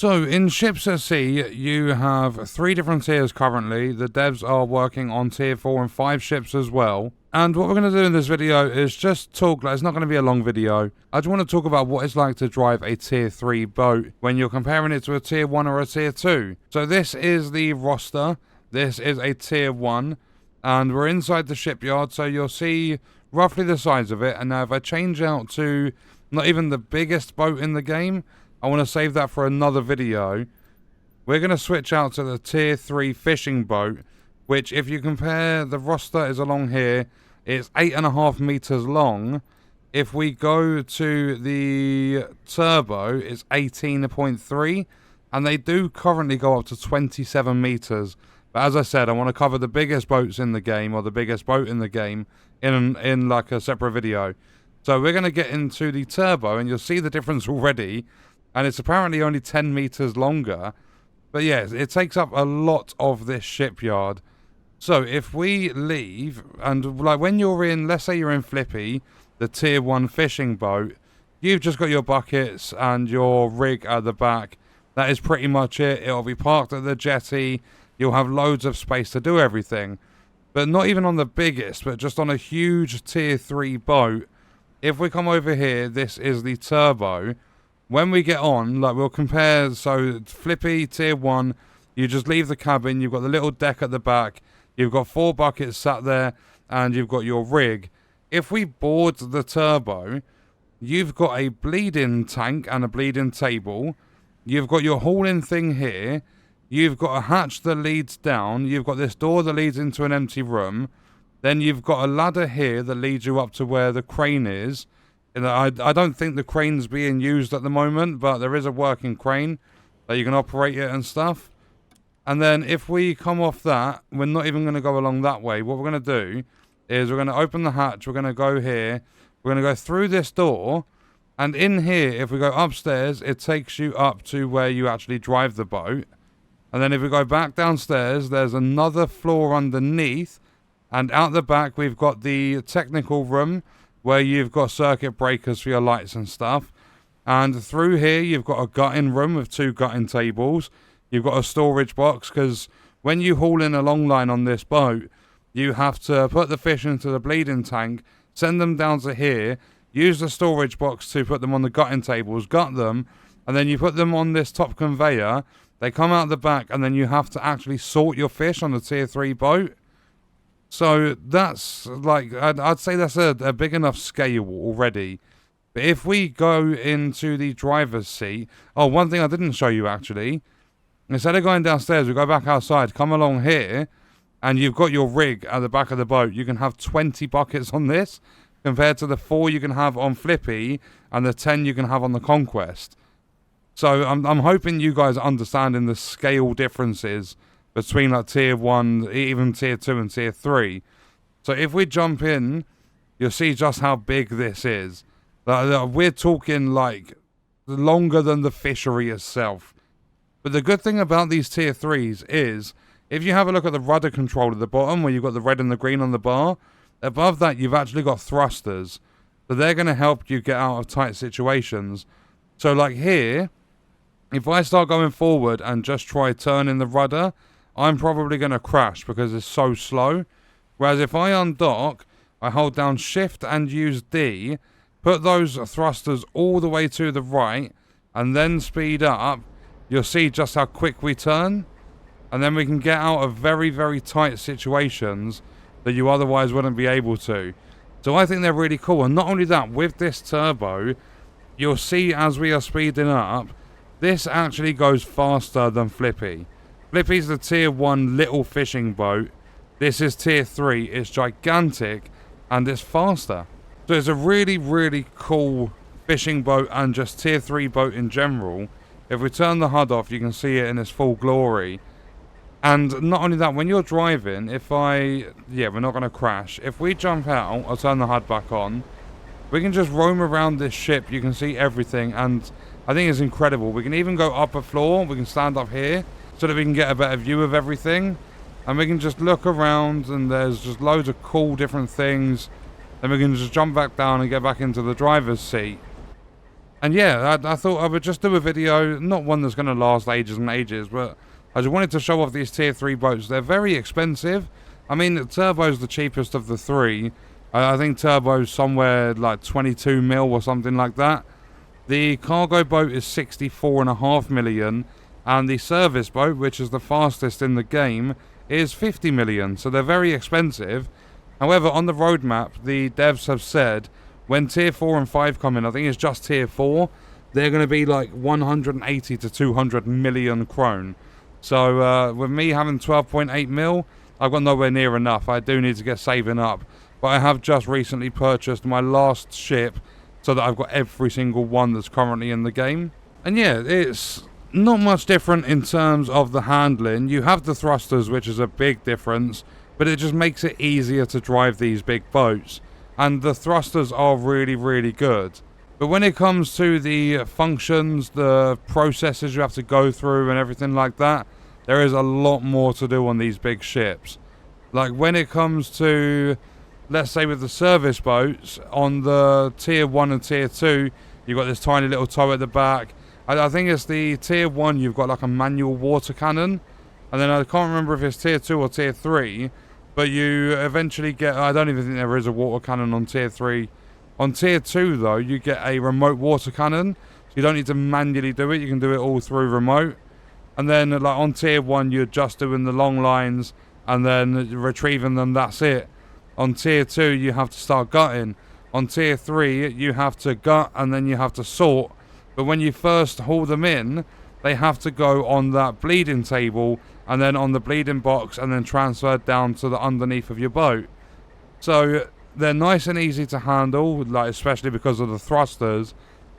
So, in ships at sea, you have 3 different tiers currently. The devs are working on tier 4 and 5 ships as well. And what we're going to do in this video is just talk, it's not going to be a long video. I just want to talk about what it's like to drive a tier 3 boat when you're comparing it to a tier 1 or a tier 2. So this is the roster. This is a tier 1. And we're inside the shipyard, so you'll see roughly the size of it. And now if I change out to not even the biggest boat in the game, I want to save that for another video. We're going to switch out to the tier 3 fishing boat, which if you compare, the roster is along here. It's 8.5 meters long. If we go to the turbo, it's 18.3. And they do currently go up to 27 meters. But as I said, I want to cover the biggest boats in the game, or the biggest boat in the game, in like a separate video. So we're going to get into the turbo, and you'll see the difference already. And it's apparently only 10 meters longer. But yes, it takes up a lot of this shipyard. So if we leave, and like when you're in, let's say you're in Flippy, the tier 1 fishing boat, you've just got your buckets and your rig at the back. That is pretty much it. It'll be parked at the jetty. You'll have loads of space to do everything. But not even on the biggest, but just on a huge tier 3 boat. If we come over here, this is the turbo. When we get on, like we'll compare, so Flippy, tier 1, you just leave the cabin, you've got the little deck at the back, you've got 4 buckets sat there, and you've got your rig. If we board the turbo, you've got a bleed-in tank and a bleed-in table, you've got your haul-in thing here, you've got a hatch that leads down, you've got this door that leads into an empty room, then you've got a ladder here that leads you up to where the crane is. I don't think the crane's being used at the moment, but there is a working crane that you can operate it and stuff. And then if we come off that, we're not even going to go along that way. What we're going to do is we're going to open the hatch. We're going to go here. We're going to go through this door. And in here, if we go upstairs, it takes you up to where you actually drive the boat. And then if we go back downstairs, there's another floor underneath. And out the back, we've got the technical room, where you've got circuit breakers for your lights and stuff. And through here, you've got a gutting room with 2 gutting tables. You've got a storage box, because when you haul in a long line on this boat, you have to put the fish into the bleeding tank, send them down to here, use the storage box to put them on the gutting tables, gut them, and then you put them on this top conveyor. They come out the back, and then you have to actually sort your fish on the tier 3 boat. So that's like, I'd say that's a big enough scale already. But if we go into the driver's seat, oh, one thing I didn't show you actually, instead of going downstairs, we go back outside, come along here, and you've got your rig at the back of the boat. You can have 20 buckets on this, compared to the 4 you can have on Flippy, and the 10 you can have on the Conquest. So I'm hoping you guys are understanding the scale differences between like tier 1, even tier 2 and tier 3. So if we jump in, you'll see just how big this is. We're talking like longer than the fishery itself. But the good thing about these tier 3s is, if you have a look at the rudder control at the bottom, where you've got the red and the green on the bar, above that you've actually got thrusters. So they're going to help you get out of tight situations. So like here, if I start going forward and just try turning the rudder, I'm probably going to crash because it's so slow. Whereas if I undock, I hold down shift and use D, put those thrusters all the way to the right, and then speed up, you'll see just how quick we turn. And then we can get out of very, very tight situations that you otherwise wouldn't be able to. So I think they're really cool. And not only that, with this turbo, you'll see as we are speeding up, this actually goes faster than Flippy. Flippy's the tier 1 little fishing boat. This is tier 3. It's gigantic and it's faster. So it's a really, really cool fishing boat and just tier 3 boat in general. If we turn the HUD off, you can see it in its full glory. And not only that, when you're driving, we're not going to crash. If we jump out, I'll turn the HUD back on. We can just roam around this ship. You can see everything. And I think it's incredible. We can even go up a floor. We can stand up here, so that we can get a better view of everything. And we can just look around, and there's just loads of cool different things. Then we can just jump back down and get back into the driver's seat. And yeah, I thought I would just do a video, not one that's going to last ages and ages, but I just wanted to show off these tier 3 boats. They're very expensive. I mean, Turbo's the cheapest of the three. I think Turbo's somewhere like 22 mil or something like that. The cargo boat is 64.5 million, and the service boat, which is the fastest in the game, is 50 million. So they're very expensive. However, on the roadmap, the devs have said when tier 4 and 5 come in, I think it's just tier 4, they're going to be like 180 to 200 million krone. So with me having 12.8 mil, I've got nowhere near enough. I do need to get saving up. But I have just recently purchased my last ship so that I've got every single one that's currently in the game. And yeah, it's not much different in terms of the handling. You have the thrusters, which is a big difference, but it just makes it easier to drive these big boats. And the thrusters are really, really good. But when it comes to the functions, the processes you have to go through and everything like that, there is a lot more to do on these big ships. Like when it comes to, let's say with the service boats, on the tier 1 and tier 2, you've got this tiny little tow at the back. I think it's the tier 1, you've got like a manual water cannon. And then I can't remember if it's tier 2 or tier 3, but you eventually get, I don't even think there is a water cannon on tier 3. On tier 2 though, you get a remote water cannon. So you don't need to manually do it, you can do it all through remote. And then like on tier 1, you're just doing the long lines and then retrieving them, that's it. On tier 2, you have to start gutting. On tier 3, you have to gut and then you have to sort. But when you first haul them in, they have to go on that bleeding table and then on the bleeding box and then transferred down to the underneath of your boat. So they're nice and easy to handle, like especially because of the thrusters.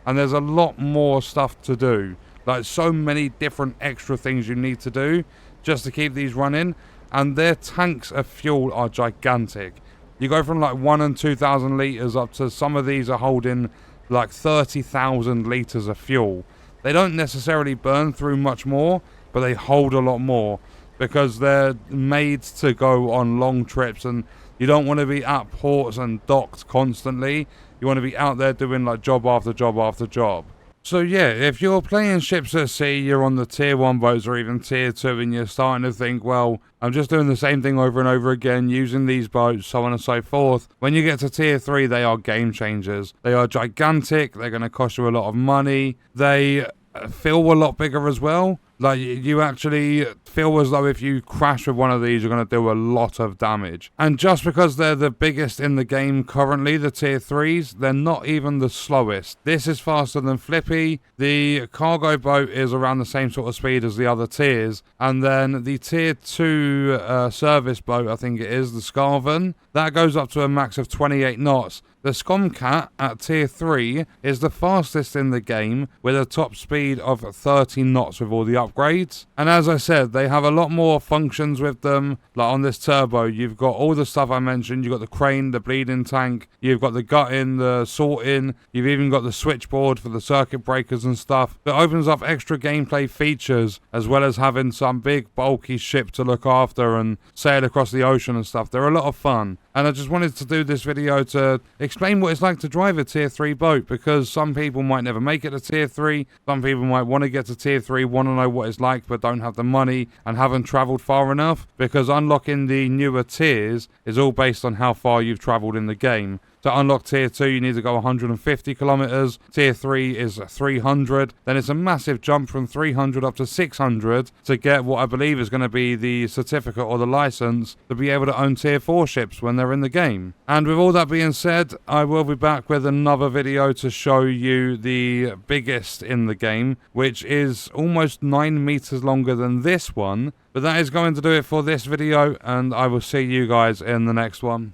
And there's a lot more stuff to do. Like so many different extra things you need to do just to keep these running. And their tanks of fuel are gigantic. You go from like 1,000 and 2,000 litres up to some of these are holding like 30,000 litres of fuel. They don't necessarily burn through much more, but they hold a lot more because they're made to go on long trips, and you don't want to be at ports and docked constantly. You want to be out there doing like job after job after job. So yeah, if you're playing ships at sea, you're on the tier 1 boats or even tier 2 and you're starting to think, well, I'm just doing the same thing over and over again, using these boats, so on and so forth. When you get to tier 3, they are game changers. They are gigantic, they're going to cost you a lot of money. They feel a lot bigger as well. Like, you actually feel as though if you crash with one of these, you're going to do a lot of damage. And just because they're the biggest in the game currently, the tier 3s, they're not even the slowest. This is faster than Flippy. The cargo boat is around the same sort of speed as the other tiers. And then the tier 2 service boat, I think it is, the Scarven, that goes up to a max of 28 knots. The Scomcat at tier 3 is the fastest in the game with a top speed of 30 knots with all the upgrades. And as I said, they have a lot more functions with them. Like on this turbo, you've got all the stuff I mentioned. You've got the crane, the bleeding tank, you've got the gutting, the sorting, you've even got the switchboard for the circuit breakers and stuff. It opens up extra gameplay features as well as having some big bulky ship to look after and sail across the ocean and stuff. They're a lot of fun. And I just wanted to do this video to explain what it's like to drive a tier 3 boat, because some people might never make it to tier 3. Some people might want to get to tier 3, want to know what it's like, but don't have the money and haven't travelled far enough, because unlocking the newer tiers is all based on how far you've travelled in the game. To unlock tier 2, you need to go 150 kilometers. Tier 3 is 300. Then it's a massive jump from 300 up to 600 to get what I believe is going to be the certificate or the license to be able to own tier 4 ships when they're in the game. And with all that being said, I will be back with another video to show you the biggest in the game, which is almost 9 meters longer than this one. But that is going to do it for this video, and I will see you guys in the next one.